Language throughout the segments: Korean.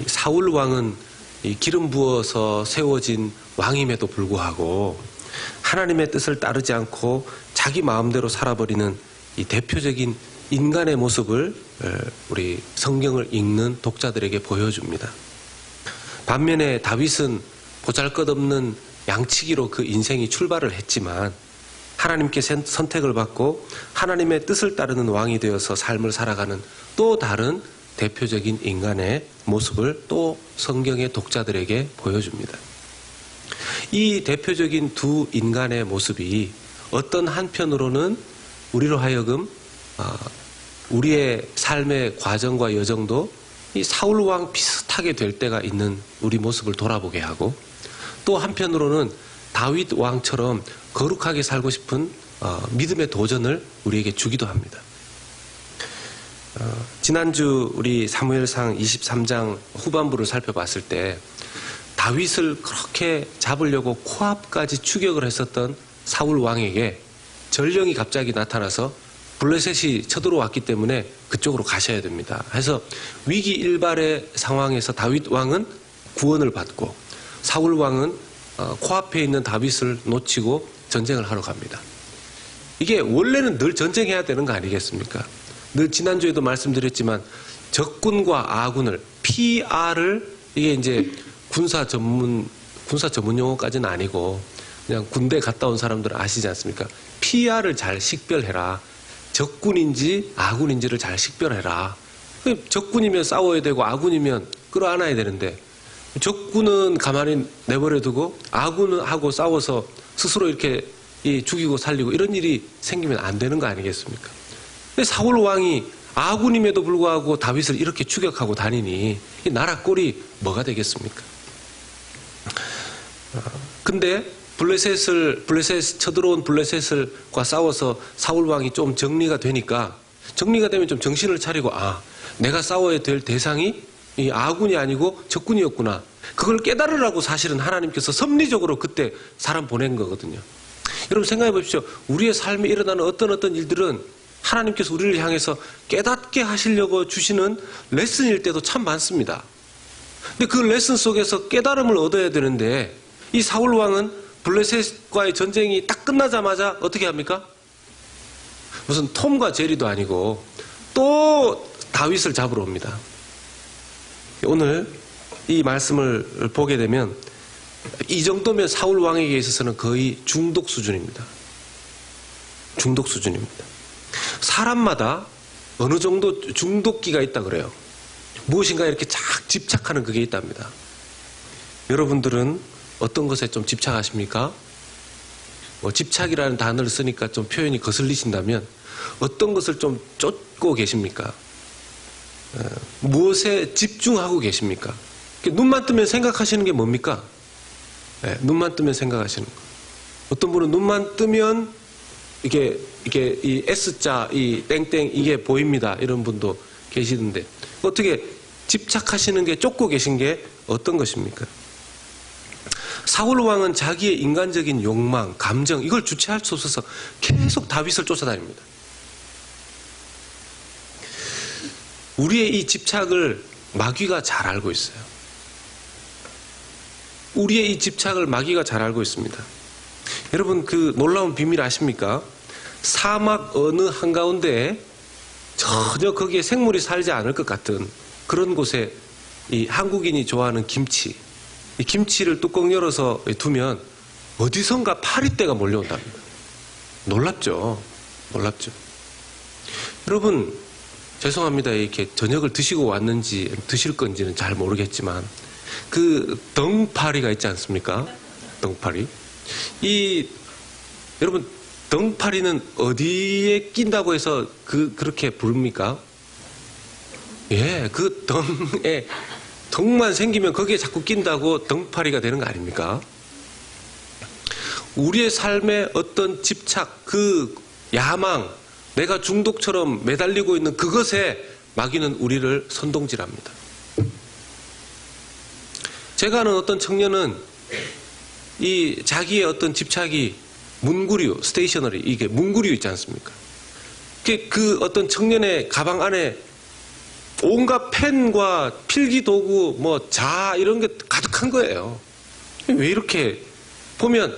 사울 왕은 기름 부어서 세워진 왕임에도 불구하고 하나님의 뜻을 따르지 않고 자기 마음대로 살아버리는 이 대표적인 인간의 모습을 우리 성경을 읽는 독자들에게 보여줍니다. 반면에 다윗은 보잘것없는 양치기로 그 인생이 출발을 했지만 하나님께 선택을 받고 하나님의 뜻을 따르는 왕이 되어서 삶을 살아가는 또 다른 대표적인 인간의 모습을 또 성경의 독자들에게 보여줍니다. 이 대표적인 두 인간의 모습이 어떤 한편으로는 우리로 하여금 우리의 삶의 과정과 여정도 이 사울 왕 비슷하게 될 때가 있는 우리 모습을 돌아보게 하고, 또 한편으로는 다윗 왕처럼 거룩하게 살고 싶은 믿음의 도전을 우리에게 주기도 합니다. 지난주 우리 사무엘상 23장 후반부를 살펴봤을 때 다윗을 그렇게 잡으려고 코앞까지 추격을 했었던 사울 왕에게 전령이 갑자기 나타나서 블레셋이 쳐들어왔기 때문에 그쪽으로 가셔야 됩니다. 그래서 위기 일발의 상황에서 다윗 왕은 구원을 받고 사울 왕은 코앞에 있는 다윗을 놓치고 전쟁을 하러 갑니다. 이게 원래는 늘 전쟁해야 되는 거 아니겠습니까? 늘 지난주에도 말씀드렸지만 적군과 아군을 PR을, 이게 이제 군사 전문 용어까지는 아니고 그냥 군대 갔다 온 사람들은 아시지 않습니까? PR을 잘 식별해라. 적군인지 아군인지를 잘 식별해라. 적군이면 싸워야 되고 아군이면 끌어안아야 되는데 적군은 가만히 내버려 두고 아군하고 싸워서 스스로 이렇게 죽이고 살리고 이런 일이 생기면 안 되는 거 아니겠습니까? 근데 사울 왕이 아군임에도 불구하고 다윗을 이렇게 추격하고 다니니 이 나라 꼴이 뭐가 되겠습니까? 근데 쳐들어온 블레셋과 싸워서 사울 왕이 좀 정리가 되니까, 정리가 되면 좀 정신을 차리고, 내가 싸워야 될 대상이 이 아군이 아니고 적군이었구나. 그걸 깨달으라고 사실은 하나님께서 섭리적으로 그때 사람 보낸 거거든요. 여러분 생각해 보십시오. 우리의 삶에 일어나는 어떤 일들은 하나님께서 우리를 향해서 깨닫게 하시려고 주시는 레슨일 때도 참 많습니다. 근데 그 레슨 속에서 깨달음을 얻어야 되는데 이 사울 왕은 블레셋과의 전쟁이 딱 끝나자마자 어떻게 합니까? 무슨 톰과 제리도 아니고 또 다윗을 잡으러 옵니다. 오늘 이 말씀을 보게 되면 이 정도면 사울 왕에게 있어서는 거의 중독 수준입니다. 중독 수준입니다. 사람마다 어느 정도 중독기가 있다 그래요. 무엇인가 이렇게 쫙 집착하는 그게 있답니다. 여러분들은 어떤 것에 좀 집착하십니까? 집착이라는 단어를 쓰니까 좀 표현이 거슬리신다면 어떤 것을 좀 쫓고 계십니까? 무엇에 집중하고 계십니까? 눈만 뜨면 생각하시는 게 뭡니까? 눈만 뜨면 생각하시는 거. 어떤 분은 눈만 뜨면 이게 이 S자, 이 땡땡 이게 보입니다. 이런 분도 계시던데 어떻게 집착하시는 게, 쫓고 계신 게 어떤 것입니까? 사울 왕은 자기의 인간적인 욕망, 감정 이걸 주체할 수 없어서 계속 다윗을 쫓아다닙니다. 우리의 이 집착을 마귀가 잘 알고 있어요. 우리의 이 집착을 마귀가 잘 알고 있습니다. 여러분 그 놀라운 비밀 아십니까? 사막 어느 한가운데에 전혀 거기에 생물이 살지 않을 것 같은 그런 곳에 이 한국인이 좋아하는 김치, 이 김치를 뚜껑 열어서 두면 어디선가 파리떼가 몰려온답니다. 놀랍죠? 놀랍죠? 여러분 죄송합니다. 이렇게 저녁을 드시고 왔는지 드실 건지는 잘 모르겠지만 그 덩파리가 있지 않습니까? 덩파리. 여러분 덩파리는 어디에 낀다고 해서 그렇게 부릅니까? 그 덩에 덩만 생기면 거기에 자꾸 낀다고 덩파리가 되는 거 아닙니까? 우리의 삶의 어떤 집착, 그 야망, 내가 중독처럼 매달리고 있는 그것에 마귀는 우리를 선동질합니다. 제가 아는 어떤 청년은 이 자기의 어떤 집착이 문구류, 스테이셔너리, 이게 문구류 있지 않습니까? 그 어떤 청년의 가방 안에 온갖 펜과 필기 도구, 뭐 자 이런 게 가득한 거예요. 왜 이렇게 보면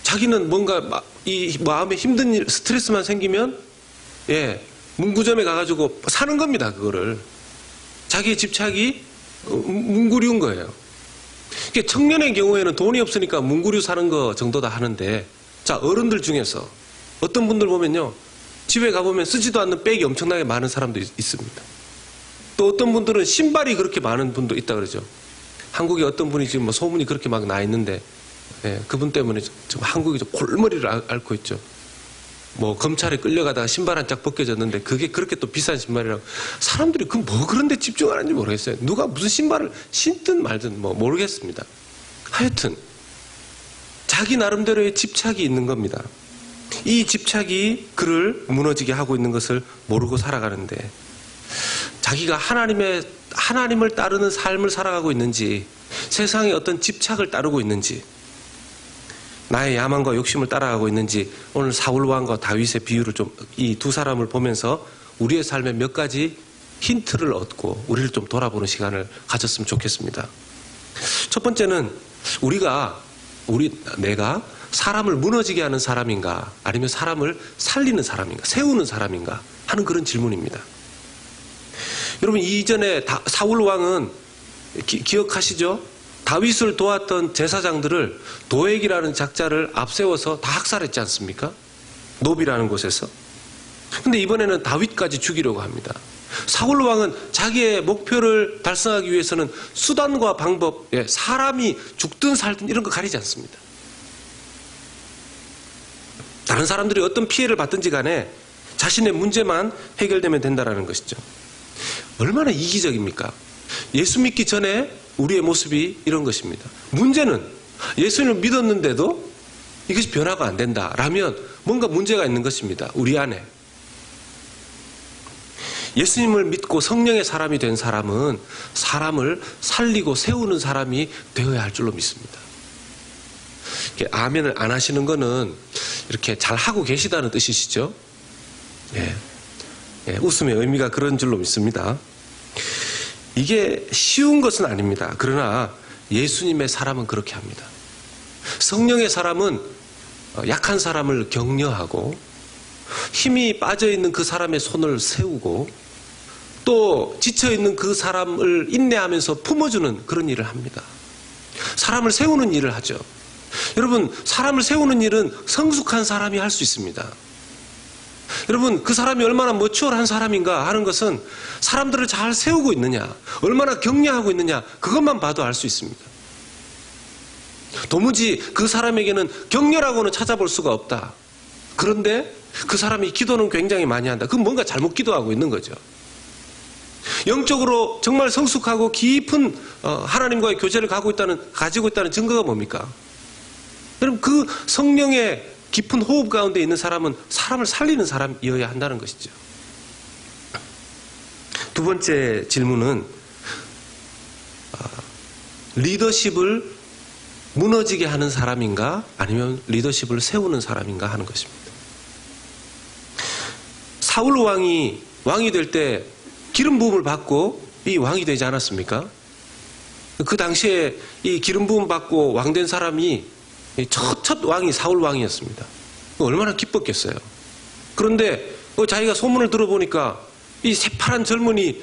자기는 뭔가 이 마음에 힘든 일, 스트레스만 생기면 문구점에 가가지고 사는 겁니다. 그거를 자기의 집착이 문구류인 거예요. 청년의 경우에는 돈이 없으니까 문구류 사는 거 정도다 하는데, 자, 어른들 중에서 어떤 분들 보면요, 집에 가보면 쓰지도 않는 백이 엄청나게 많은 사람도 있습니다. 또 어떤 분들은 신발이 그렇게 많은 분도 있다 그러죠. 한국에 어떤 분이 지금 뭐 소문이 그렇게 막 나 있는데, 그분 때문에 지금 한국이 좀 골머리를 앓고 있죠. 뭐 검찰에 끌려가다가 신발 한 짝 벗겨졌는데 그게 그렇게 또 비싼 신발이라고. 사람들이 뭐 그런데 집중하는지 모르겠어요. 누가 무슨 신발을 신든 말든 뭐 모르겠습니다. 하여튼 자기 나름대로의 집착이 있는 겁니다. 이 집착이 그를 무너지게 하고 있는 것을 모르고 살아가는데, 자기가 하나님을 따르는 삶을 살아가고 있는지, 세상의 어떤 집착을 따르고 있는지, 나의 야망과 욕심을 따라가고 있는지, 오늘 사울 왕과 다윗의 비유를 좀, 이 두 사람을 보면서 우리의 삶에 몇 가지 힌트를 얻고 우리를 좀 돌아보는 시간을 가졌으면 좋겠습니다. 첫 번째는 내가 사람을 무너지게 하는 사람인가, 아니면 사람을 살리는 사람인가, 세우는 사람인가 하는 그런 질문입니다. 여러분, 이전에 사울 왕은 기억하시죠? 다윗을 도왔던 제사장들을 도액이라는 작자를 앞세워서 다 학살했지 않습니까? 노비라는 곳에서. 근데 이번에는 다윗까지 죽이려고 합니다. 사울 왕은 자기의 목표를 달성하기 위해서는 수단과 방법, 사람이 죽든 살든 이런 거 가리지 않습니다. 다른 사람들이 어떤 피해를 받든지 간에 자신의 문제만 해결되면 된다는 것이죠. 얼마나 이기적입니까? 예수 믿기 전에 우리의 모습이 이런 것입니다. 문제는 예수님을 믿었는데도 이것이 변화가 안 된다라면 뭔가 문제가 있는 것입니다. 우리 안에. 예수님을 믿고 성령의 사람이 된 사람은 사람을 살리고 세우는 사람이 되어야 할 줄로 믿습니다. 이렇게 아멘을 안 하시는 거는 이렇게 잘 하고 계시다는 뜻이시죠? 웃음의 의미가 그런 줄로 믿습니다. 이게 쉬운 것은 아닙니다. 그러나 예수님의 사람은 그렇게 합니다. 성령의 사람은 약한 사람을 격려하고 힘이 빠져있는 그 사람의 손을 세우고 또 지쳐있는 그 사람을 인내하면서 품어주는 그런 일을 합니다. 사람을 세우는 일을 하죠. 여러분, 사람을 세우는 일은 성숙한 사람이 할 수 있습니다. 여러분, 그 사람이 얼마나 머추얼한 사람인가 하는 것은 사람들을 잘 세우고 있느냐, 얼마나 격려하고 있느냐, 그것만 봐도 알 수 있습니다. 도무지 그 사람에게는 격려라고는 찾아볼 수가 없다. 그런데 그 사람이 기도는 굉장히 많이 한다. 그건 뭔가 잘못 기도하고 있는 거죠. 영적으로 정말 성숙하고 깊은 하나님과의 교제를 가지고 있다는 증거가 뭡니까? 여러분, 그 성령의 깊은 호흡 가운데 있는 사람은 사람을 살리는 사람이어야 한다는 것이죠. 두 번째 질문은 리더십을 무너지게 하는 사람인가, 아니면 리더십을 세우는 사람인가 하는 것입니다. 사울 왕이 될 때 기름 부음을 받고 이 왕이 되지 않았습니까? 그 당시에 이 기름 부음 받고 왕된 사람이 첫 왕이 사울 왕이었습니다. 얼마나 기뻤겠어요. 그런데 자기가 소문을 들어보니까 이 새파란 젊은이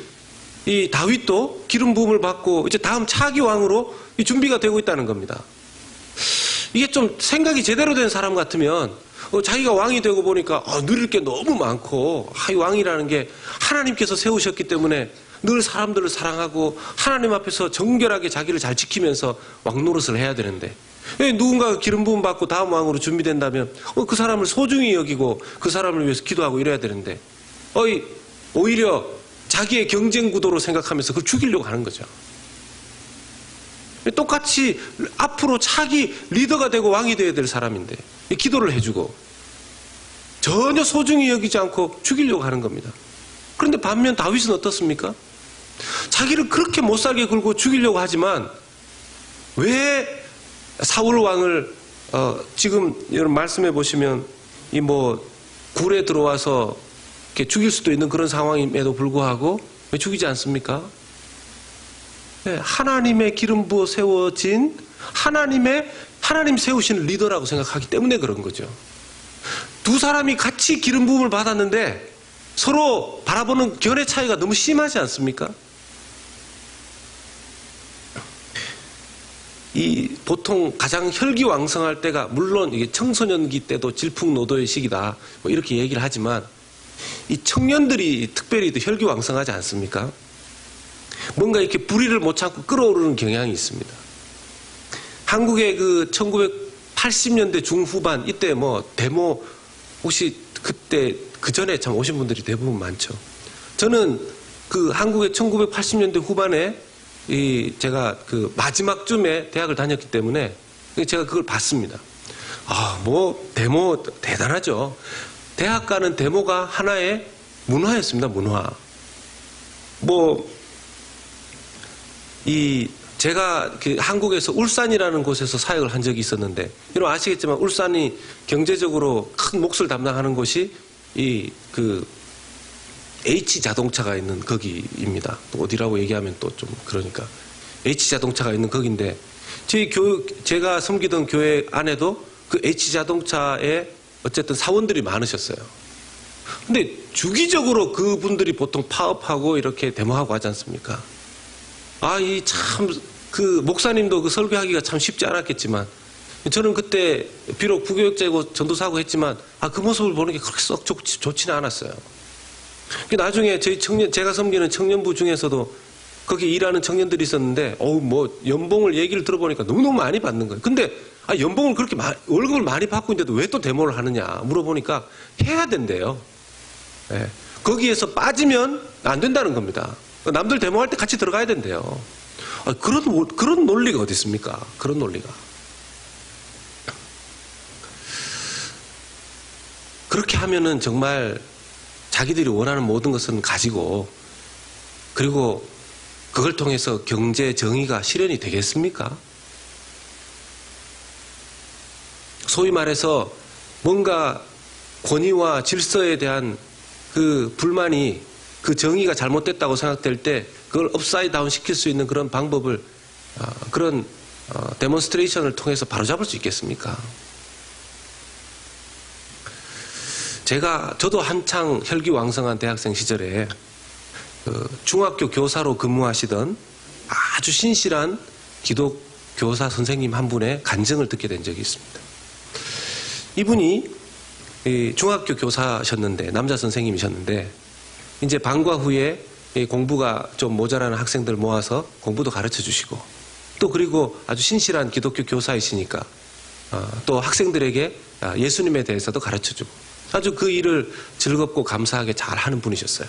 이 다윗도 기름 부음을 받고 이제 다음 차기 왕으로 준비가 되고 있다는 겁니다. 이게 좀 생각이 제대로 된 사람 같으면 자기가 왕이 되고 보니까 누릴 게 너무 많고, 이 왕이라는 게 하나님께서 세우셨기 때문에 늘 사람들을 사랑하고 하나님 앞에서 정결하게 자기를 잘 지키면서 왕 노릇을 해야 되는데, 누군가가 기름 부음 받고 다음 왕으로 준비된다면 그 사람을 소중히 여기고 그 사람을 위해서 기도하고 이래야 되는데, 오히려 자기의 경쟁 구도로 생각하면서 그걸 죽이려고 하는 거죠. 똑같이 앞으로 차기 리더가 되고 왕이 되어야 될 사람인데 기도를 해주고 전혀 소중히 여기지 않고 죽이려고 하는 겁니다. 그런데 반면 다윗은 어떻습니까? 자기를 그렇게 못살게 굴고 죽이려고 하지만 왜 사울 왕을 지금 여러분 말씀해 보시면 굴에 들어와서 이렇게 죽일 수도 있는 그런 상황임에도 불구하고 왜 죽이지 않습니까? 네, 하나님의 기름 부어 세워진 하나님 세우시는 리더라고 생각하기 때문에 그런 거죠. 두 사람이 같이 기름 부음을 받았는데 서로 바라보는 견해 차이가 너무 심하지 않습니까? 이 보통 가장 혈기왕성할 때가, 물론 이게 청소년기 때도 질풍노도의 시기다 뭐 이렇게 얘기를 하지만, 이 청년들이 특별히 더 혈기왕성하지 않습니까? 뭔가 이렇게 불의를 못 참고 끓어오르는 경향이 있습니다. 한국의 그 1980년대 중후반 이때 뭐 데모, 혹시 그때 그 전에 참 오신 분들이 대부분 많죠. 저는 그 한국의 1980년대 후반에 제가 그 마지막쯤에 대학을 다녔기 때문에 제가 그걸 봤습니다. 뭐 데모 대단하죠. 대학 가는 데모가 하나의 문화였습니다. 문화. 제가 그 한국에서 울산이라는 곳에서 사역을 한 적이 있었는데, 여러분 아시겠지만 울산이 경제적으로 큰 몫을 담당하는 곳이 그 H자동차가 있는 거기입니다. 또 어디라고 얘기하면 또 좀 그러니까. H자동차가 있는 거기인데, 제가 섬기던 교회 안에도 그 H자동차에 어쨌든 사원들이 많으셨어요. 근데 주기적으로 그분들이 보통 파업하고 이렇게 데모하고 하지 않습니까? 그 목사님도 그 설교하기가 참 쉽지 않았겠지만, 저는 그때 비록 부교육자고 전도사고 했지만, 그 모습을 보는 게 그렇게 썩 좋지는 않았어요. 나중에 제가 섬기는 청년부 중에서도 거기 일하는 청년들이 있었는데, 연봉을 얘기를 들어보니까 너무너무 많이 받는 거예요. 근데, 연봉을 그렇게 월급을 많이 받고 있는데도 왜 또 데모를 하느냐 물어보니까 해야 된대요. 네. 거기에서 빠지면 안 된다는 겁니다. 남들 데모할 때 같이 들어가야 된대요. 그런 논리가 어디 있습니까? 그런 논리가. 그렇게 하면은 정말 자기들이 원하는 모든 것은 가지고, 그리고 그걸 통해서 경제 정의가 실현이 되겠습니까? 소위 말해서 뭔가 권위와 질서에 대한 그 불만이, 그 정의가 잘못됐다고 생각될 때 그걸 업사이드 다운 시킬 수 있는 그런 방법을, 그런 데몬스트레이션을 통해서 바로잡을 수 있겠습니까? 저도 한창 혈기왕성한 대학생 시절에 중학교 교사로 근무하시던 아주 신실한 기독교사 선생님 한 분의 간증을 듣게 된 적이 있습니다. 이분이 중학교 교사셨는데, 남자 선생님이셨는데, 이제 방과 후에 공부가 좀 모자라는 학생들 모아서 공부도 가르쳐 주시고, 또 그리고 아주 신실한 기독교 교사이시니까 또 학생들에게 예수님에 대해서도 가르쳐 주고, 아주 그 일을 즐겁고 감사하게 잘 하는 분이셨어요.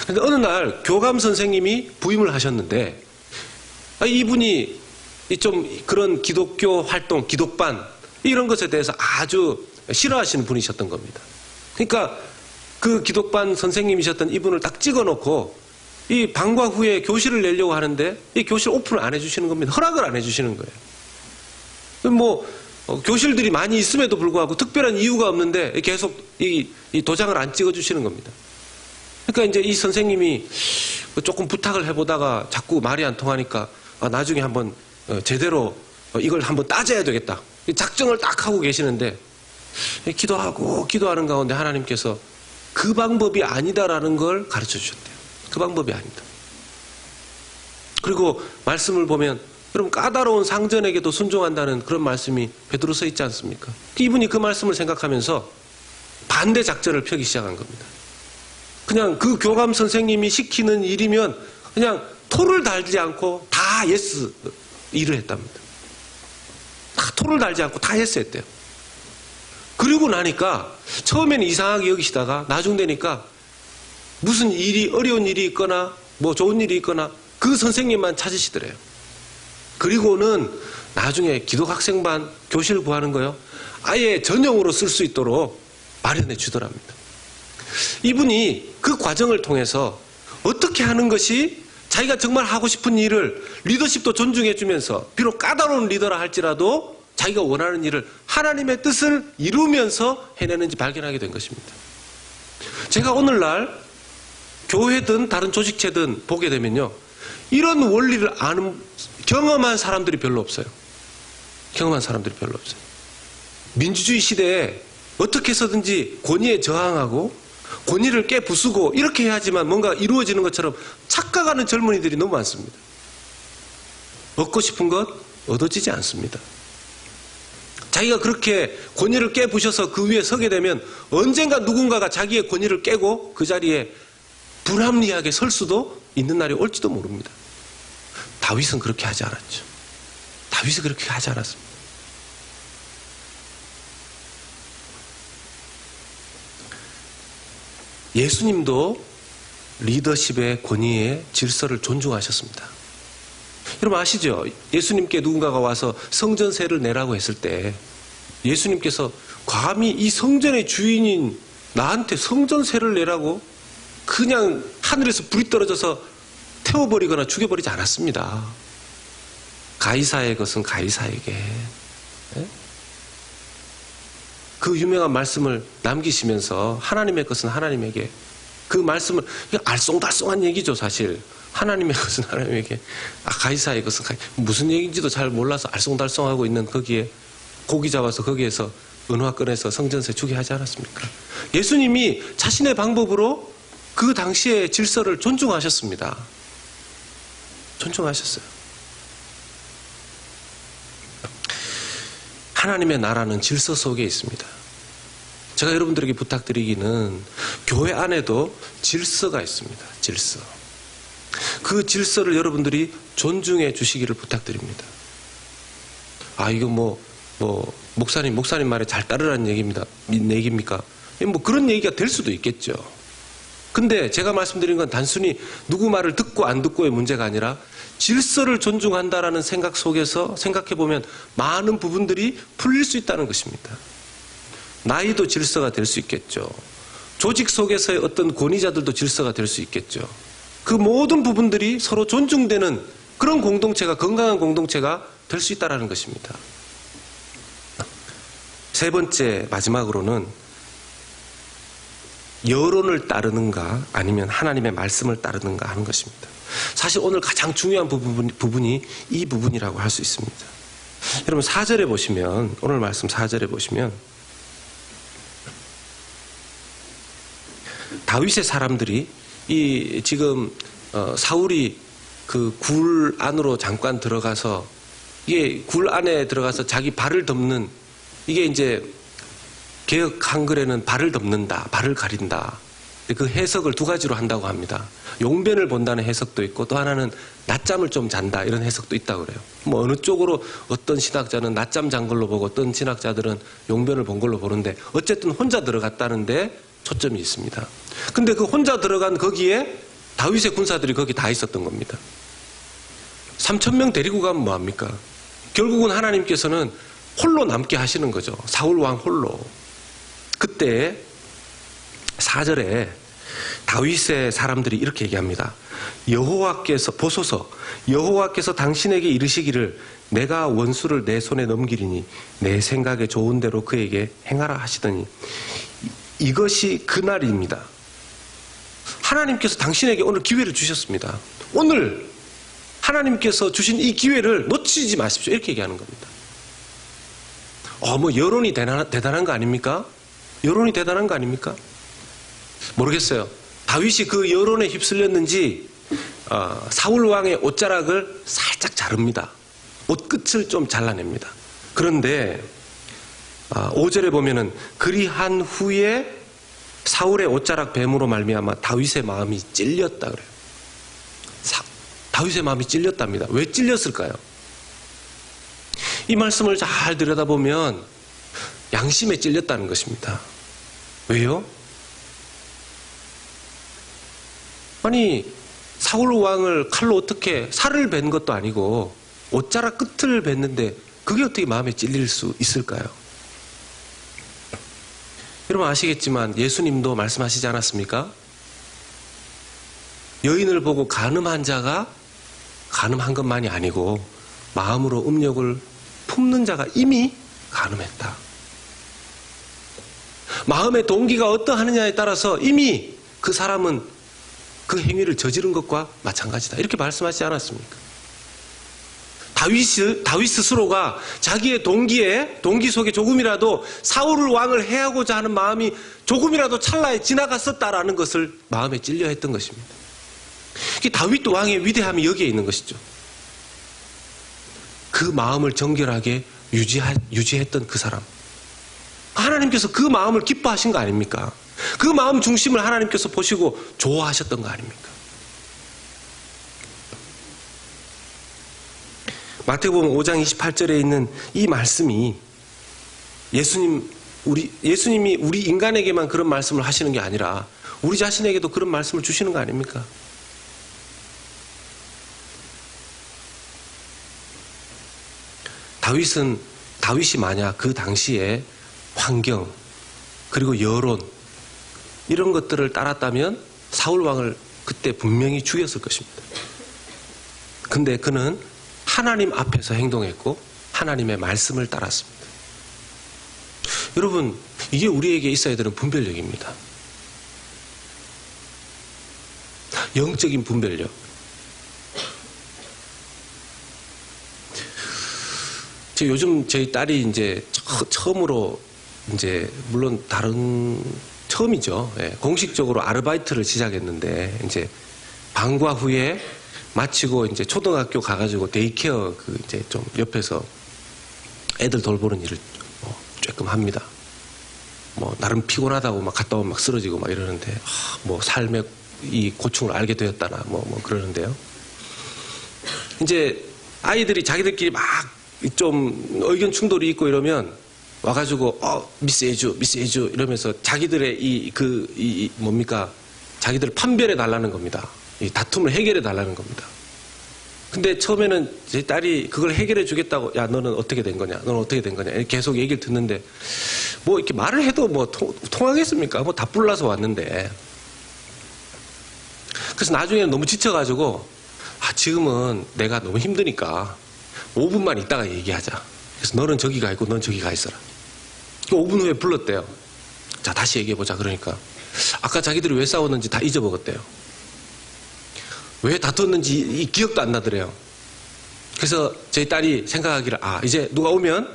근데 어느 날 교감 선생님이 부임을 하셨는데, 이분이 좀 그런 기독교 활동, 기독반 이런 것에 대해서 아주 싫어하시는 분이셨던 겁니다. 그러니까 그 기독반 선생님이셨던 이분을 딱 찍어놓고 이 방과 후에 교실을 내려고 하는데 이 교실 오픈을 안 해주시는 겁니다. 허락을 안 해주시는 거예요. 교실들이 많이 있음에도 불구하고 특별한 이유가 없는데 계속 이 도장을 안 찍어주시는 겁니다. 그러니까 이제 이 선생님이 조금 부탁을 해보다가 자꾸 말이 안 통하니까 나중에 한번 제대로 이걸 한번 따져야 되겠다. 작정을 딱 하고 계시는데, 기도하는 가운데 하나님께서 그 방법이 아니다라는 걸 가르쳐 주셨대요. 그 방법이 아니다. 그리고 말씀을 보면, 여러분 까다로운 상전에게도 순종한다는 그런 말씀이 베드로서에 있지 않습니까? 이분이 그 말씀을 생각하면서 반대 작전을 펴기 시작한 겁니다. 그냥 그 교감 선생님이 시키는 일이면 그냥 토를 달지 않고 다 예스 일을 했답니다. 다 토를 달지 않고 다 예스 했대요. 그리고 나니까 처음에는 이상하게 여기시다가 나중 되니까 무슨 일이, 어려운 일이 있거나 뭐 좋은 일이 있거나 그 선생님만 찾으시더래요. 그리고는 나중에 기독학생반 교실 구하는 거요, 아예 전용으로 쓸 수 있도록 마련해 주더랍니다. 이분이 그 과정을 통해서 어떻게 하는 것이 자기가 정말 하고 싶은 일을, 리더십도 존중해 주면서 비록 까다로운 리더라 할지라도 자기가 원하는 일을, 하나님의 뜻을 이루면서 해내는지 발견하게 된 것입니다. 제가 오늘날 교회든 다른 조직체든 보게 되면요, 이런 원리를 아는 경험한 사람들이 별로 없어요. 경험한 사람들이 별로 없어요. 민주주의 시대에 어떻게 해서든지 권위에 저항하고 권위를 깨부수고 이렇게 해야지만 뭔가 이루어지는 것처럼 착각하는 젊은이들이 너무 많습니다. 얻고 싶은 것 얻어지지 않습니다. 자기가 그렇게 권위를 깨부셔서 그 위에 서게 되면 언젠가 누군가가 자기의 권위를 깨고 그 자리에 불합리하게 설 수도 있는 날이 올지도 모릅니다. 다윗은 그렇게 하지 않았죠. 다윗은 그렇게 하지 않았습니다. 예수님도 리더십의 권위의 질서를 존중하셨습니다. 여러분 아시죠? 예수님께 누군가가 와서 성전세를 내라고 했을 때 예수님께서 감히 이 성전의 주인인 나한테 성전세를 내라고 그냥 하늘에서 불이 떨어져서 태워버리거나 죽여버리지 않았습니다. 가이사의 것은 가이사에게, 그 유명한 말씀을 남기시면서 하나님의 것은 하나님에게, 그 말씀을 알쏭달쏭한 얘기죠. 사실 하나님의 것은 하나님에게, 가이사의 것은 무슨 얘기인지도 잘 몰라서 알쏭달쏭하고 있는 거기에 고기 잡아서 거기에서 은화 꺼내서 성전세 주게 하지 않았습니까? 예수님이 자신의 방법으로 그 당시의 질서를 존중하셨습니다. 존중하셨어요. 하나님의 나라는 질서 속에 있습니다. 제가 여러분들에게 부탁드리기는 교회 안에도 질서가 있습니다. 질서. 그 질서를 여러분들이 존중해 주시기를 부탁드립니다. 이거 목사님 말에 잘 따르라는 얘기입니까? 뭐 그런 얘기가 될 수도 있겠죠. 근데 제가 말씀드린 건 단순히 누구 말을 듣고 안 듣고의 문제가 아니라 질서를 존중한다라는 생각 속에서 생각해보면 많은 부분들이 풀릴 수 있다는 것입니다. 나이도 질서가 될 수 있겠죠. 조직 속에서의 어떤 권위자들도 질서가 될 수 있겠죠. 그 모든 부분들이 서로 존중되는 그런 공동체가, 건강한 공동체가 될 수 있다는 것입니다. 세 번째, 마지막으로는 여론을 따르는가 아니면 하나님의 말씀을 따르는가 하는 것입니다. 사실 오늘 가장 중요한 부분이 이 부분이라고 할 수 있습니다. 여러분 4절에 보시면, 오늘 말씀 4절에 보시면 다윗의 사람들이 지금 사울이 그 굴 안으로 잠깐 들어가서, 이게 굴 안에 들어가서 자기 발을 덮는, 이게 이제 개역 한글에는 발을 덮는다, 발을 가린다. 그 해석을 두 가지로 한다고 합니다. 용변을 본다는 해석도 있고 또 하나는 낮잠을 좀 잔다, 이런 해석도 있다고 그래요. 뭐 어느 쪽으로 어떤 신학자는 낮잠 잔 걸로 보고 어떤 신학자들은 용변을 본 걸로 보는데 어쨌든 혼자 들어갔다는데 초점이 있습니다. 근데 그 혼자 들어간 거기에 다윗의 군사들이 거기 다 있었던 겁니다. 3,000명 데리고 가면 뭐합니까? 결국은 하나님께서는 홀로 남게 하시는 거죠. 사울 왕 홀로. 그때 4절에 다윗의 사람들이 이렇게 얘기합니다. 여호와께서, 보소서, 여호와께서 당신에게 이르시기를 내가 원수를 내 손에 넘기리니 내 생각에 좋은 대로 그에게 행하라 하시더니 이것이 그날입니다. 하나님께서 당신에게 오늘 기회를 주셨습니다. 오늘 하나님께서 주신 이 기회를 놓치지 마십시오. 이렇게 얘기하는 겁니다. 뭐 여론이 대단한 거 아닙니까? 여론이 대단한 거 아닙니까? 모르겠어요. 다윗이 그 여론에 휩쓸렸는지 사울 왕의 옷자락을 살짝 자릅니다. 옷끝을 좀 잘라냅니다. 그런데 5절에 보면은 그리한 후에 사울의 옷자락 뱀으로 말미암아 다윗의 마음이 찔렸다 그래요. 다윗의 마음이 찔렸답니다. 왜 찔렸을까요? 이 말씀을 잘 들여다보면 양심에 찔렸다는 것입니다. 왜요? 아니, 사울 왕을 칼로 어떻게 살을 벤 것도 아니고 옷자락 끝을 뱉는데 그게 어떻게 마음에 찔릴 수 있을까요? 여러분 아시겠지만 예수님도 말씀하시지 않았습니까? 여인을 보고 간음한 자가 간음한 것만이 아니고 마음으로 음욕을 품는 자가 이미 간음했다. 마음의 동기가 어떠하느냐에 따라서 이미 그 사람은 그 행위를 저지른 것과 마찬가지다. 이렇게 말씀하시지 않았습니까? 다윗 스스로가 자기의 동기 속에 조금이라도 사울 왕을 해하고자 하는 마음이 조금이라도 찰나에 지나갔었다라는 것을 마음에 찔려 했던 것입니다. 다윗 왕의 위대함이 여기에 있는 것이죠. 그 마음을 정결하게 유지했던 그 사람. 하나님께서 그 마음을 기뻐하신 거 아닙니까? 그 마음 중심을 하나님께서 보시고 좋아하셨던 거 아닙니까? 마태복음 5장 28절에 있는 이 말씀이 예수님이 우리 인간에게만 그런 말씀을 하시는 게 아니라 우리 자신에게도 그런 말씀을 주시는 거 아닙니까? 다윗이 만약 그 당시에 환경 그리고 여론 이런 것들을 따랐다면 사울 왕을 그때 분명히 죽였을 것입니다. 근데 그는 하나님 앞에서 행동했고 하나님의 말씀을 따랐습니다. 여러분, 이게 우리에게 있어야 되는 분별력입니다. 영적인 분별력. 요즘 저희 딸이 이제 처음으로 이제 물론 처음이죠. 예, 공식적으로 아르바이트를 시작했는데 이제 방과 후에 마치고 이제 초등학교 가가지고 데이케어 이제 좀 옆에서 애들 돌보는 일을 조금 합니다. 나름 피곤하다고 막 갔다 오면 막 쓰러지고 막 이러는데 삶의 이 고충을 알게 되었다나 그러는데요. 이제 아이들이 자기들끼리 막 좀 의견 충돌이 있고 이러면 와가지고 미스 에주 이러면서 자기들의 자기들 판별해 달라는 겁니다. 이 다툼을 해결해 달라는 겁니다. 근데 처음에는 제 딸이 그걸 해결해 주겠다고, 야, 너는 어떻게 된 거냐? 너는 어떻게 된 거냐? 계속 얘기를 듣는데, 이렇게 말을 해도 통하겠습니까? 다 불나서 왔는데. 그래서 나중에는 너무 지쳐가지고, 지금은 내가 너무 힘드니까 5분만 있다가 얘기하자. 그래서 너는 저기 가 있고, 넌 저기 가 있어라. 5분 후에 불렀대요. 자, 다시 얘기해보자. 그러니까. 아까 자기들이 왜 싸웠는지 다 잊어먹었대요. 왜 다퉜는지 기억도 안 나더래요. 그래서 저희 딸이 생각하기를, 이제 누가 오면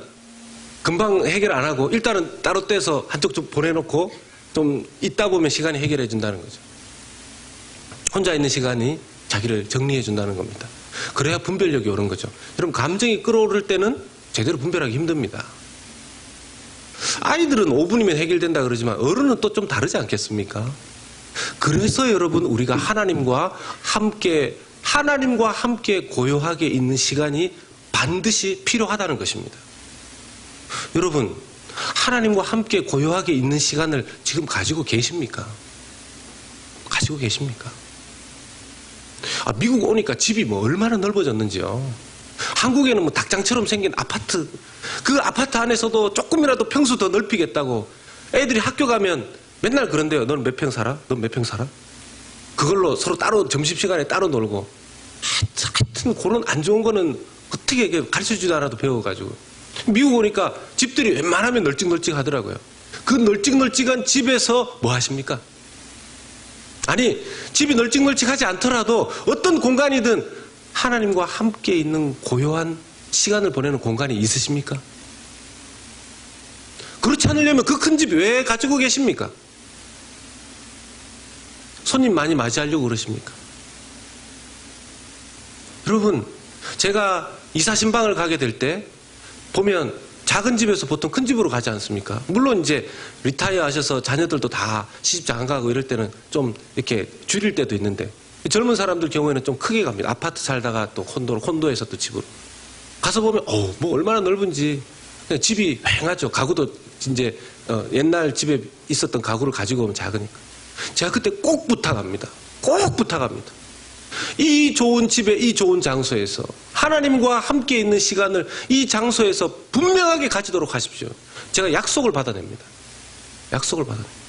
금방 해결 안 하고 일단은 따로 떼서 한쪽 좀 보내놓고 좀 있다 보면 시간이 해결해 준다는 거죠. 혼자 있는 시간이 자기를 정리해 준다는 겁니다. 그래야 분별력이 오는 거죠. 여러분, 감정이 끌어오를 때는 제대로 분별하기 힘듭니다. 아이들은 5분이면 해결된다 그러지만 어른은 또 좀 다르지 않겠습니까? 그래서 여러분, 우리가 하나님과 함께 고요하게 있는 시간이 반드시 필요하다는 것입니다. 여러분, 하나님과 함께 고요하게 있는 시간을 지금 가지고 계십니까? 가지고 계십니까? 미국 오니까 집이 얼마나 넓어졌는지요. 한국에는 닭장처럼 생긴 아파트, 그 아파트 안에서도 조금이라도 평수 더 넓히겠다고 애들이 학교 가면 맨날 그런데요. 너는 몇 평 살아? 넌 몇 평 살아? 그걸로 서로 따로 점심시간에 따로 놀고, 하여튼 그런 안 좋은 거는 어떻게 가르쳐주지도 않아도 배워가지고. 미국 오니까 집들이 웬만하면 널찍널찍 하더라고요. 그 널찍널찍한 집에서 뭐 하십니까? 아니, 집이 널찍널찍하지 않더라도 어떤 공간이든 하나님과 함께 있는 고요한 시간을 보내는 공간이 있으십니까? 그렇지 않으려면 그 큰 집 왜 가지고 계십니까? 손님 많이 맞이하려고 그러십니까? 여러분, 제가 이사 신방을 가게 될 때 보면 작은 집에서 보통 큰 집으로 가지 않습니까? 물론 이제 리타이어 하셔서 자녀들도 다 시집 안 가고 이럴 때는 좀 이렇게 줄일 때도 있는데, 젊은 사람들 경우에는 좀 크게 갑니다. 아파트 살다가 또 콘도에서 또 집으로 가서 보면 얼마나 넓은지. 그냥 집이 휑하죠. 가구도 이제 옛날 집에 있었던 가구를 가지고 오면 작으니까. 제가 그때 꼭 부탁합니다. 꼭 부탁합니다. 이 좋은 집에, 이 좋은 장소에서 하나님과 함께 있는 시간을 이 장소에서 분명하게 가지도록 하십시오. 제가 약속을 받아냅니다. 약속을 받아냅니다.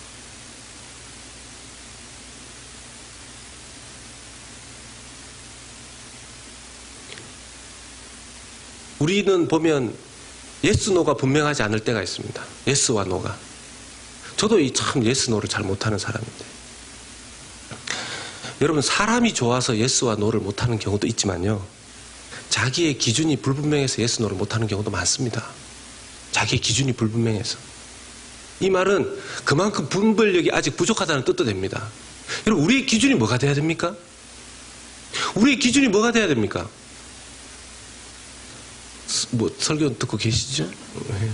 우리는 보면 예스, 노가 분명하지 않을 때가 있습니다. 예스와 노가. 저도 참 예스, 노를 잘 못하는 사람인데. 여러분, 사람이 좋아서 예스와 노를 못하는 경우도 있지만요, 자기의 기준이 불분명해서 예스, 노를 못하는 경우도 많습니다. 자기의 기준이 불분명해서. 이 말은 그만큼 분별력이 아직 부족하다는 뜻도 됩니다. 여러분, 우리의 기준이 뭐가 돼야 됩니까? 우리의 기준이 뭐가 돼야 됩니까? 뭐 설교 듣고 계시죠? 네.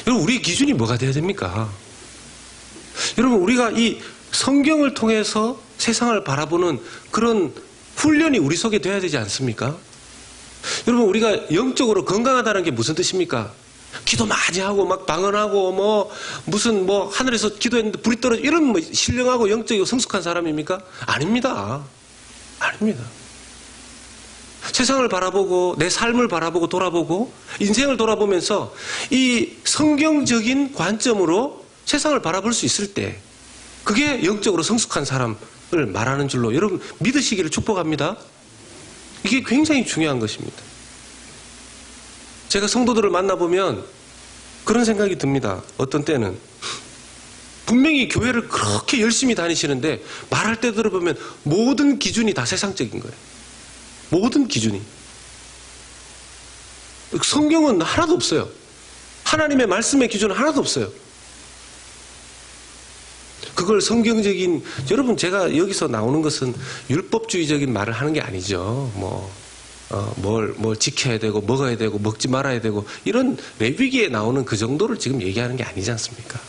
여러분, 우리의 기준이 뭐가 돼야 됩니까? 여러분, 우리가 이 성경을 통해서 세상을 바라보는 그런 훈련이 우리 속에 돼야 되지 않습니까? 여러분, 우리가 영적으로 건강하다는 게 무슨 뜻입니까? 기도 많이 하고 막 방언하고 무슨 하늘에서 기도했는데 불이 떨어져, 이런 신령하고 영적이고 성숙한 사람입니까? 아닙니다. 아닙니다. 세상을 바라보고 내 삶을 바라보고 돌아보고 인생을 돌아보면서 이 성경적인 관점으로 세상을 바라볼 수 있을 때, 그게 영적으로 성숙한 사람을 말하는 줄로 여러분 믿으시기를 축복합니다. 이게 굉장히 중요한 것입니다. 제가 성도들을 만나보면 그런 생각이 듭니다. 어떤 때는 분명히 교회를 그렇게 열심히 다니시는데 말할 때 들어보면 모든 기준이 다 세상적인 거예요. 모든 기준이. 성경은 하나도 없어요. 하나님의 말씀의 기준은 하나도 없어요. 그걸 성경적인, 여러분, 제가 여기서 나오는 것은 율법주의적인 말을 하는 게 아니죠. 뭘 지켜야 되고 먹어야 되고 먹지 말아야 되고 이런 레위기에 나오는 그 정도를 지금 얘기하는 게 아니지 않습니까?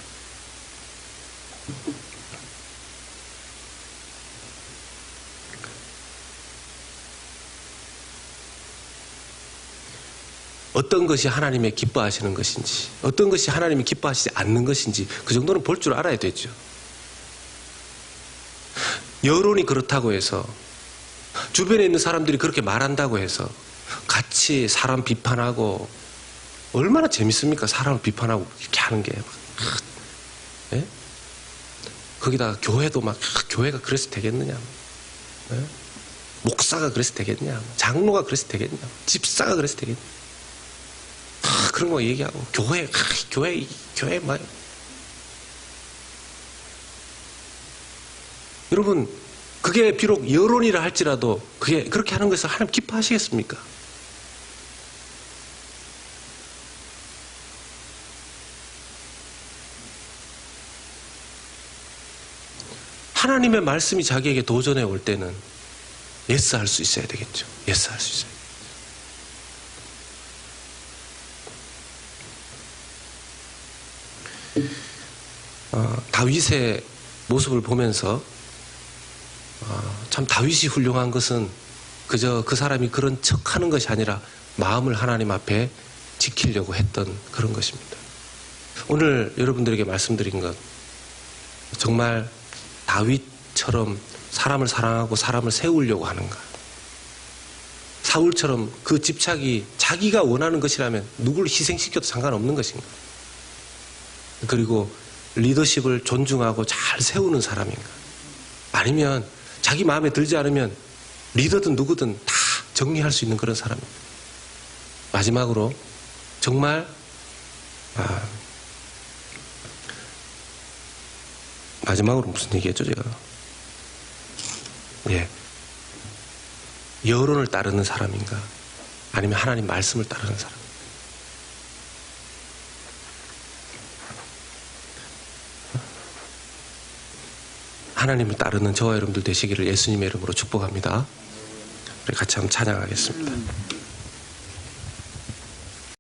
어떤 것이 하나님의 기뻐하시는 것인지, 어떤 것이 하나님이 기뻐하시지 않는 것인지 그 정도는 볼 줄 알아야 되죠. 여론이 그렇다고 해서, 주변에 있는 사람들이 그렇게 말한다고 해서 같이 사람 비판하고, 얼마나 재밌습니까? 사람을 비판하고 이렇게 하는 게. 예? 거기다가 교회도 교회가 그래서 되겠느냐, 예? 목사가 그래서 되겠냐, 장로가 그래서 되겠냐, 집사가 그래서 되겠냐, 그런 거 얘기하고, 교회 막. 여러분, 그게 비록 여론이라 할지라도 그게 그렇게 하는 것을 하나님 기뻐하시겠습니까? 하나님의 말씀이 자기에게 도전해 올 때는 예스 할 수 있어야 되겠죠. 예스 할 수 있어요. 다윗의 모습을 보면서 참 다윗이 훌륭한 것은 그저 그 사람이 그런 척하는 것이 아니라 마음을 하나님 앞에 지키려고 했던 그런 것입니다. 오늘 여러분들에게 말씀드린 것, 정말 다윗처럼 사람을 사랑하고 사람을 세우려고 하는가? 사울처럼 그 집착이 자기가 원하는 것이라면 누구를 희생시켜도 상관없는 것인가? 그리고 리더십을 존중하고 잘 세우는 사람인가? 아니면 자기 마음에 들지 않으면 리더든 누구든 다 정리할 수 있는 그런 사람입니다. 마지막으로 정말 마지막으로 무슨 얘기했죠, 제가? 예, 여론을 따르는 사람인가, 아니면 하나님 말씀을 따르는 사람? 하나님을 따르는 저와 여러분들 되시기를 예수님의 이름으로 축복합니다. 우리 같이 한번 찬양하겠습니다.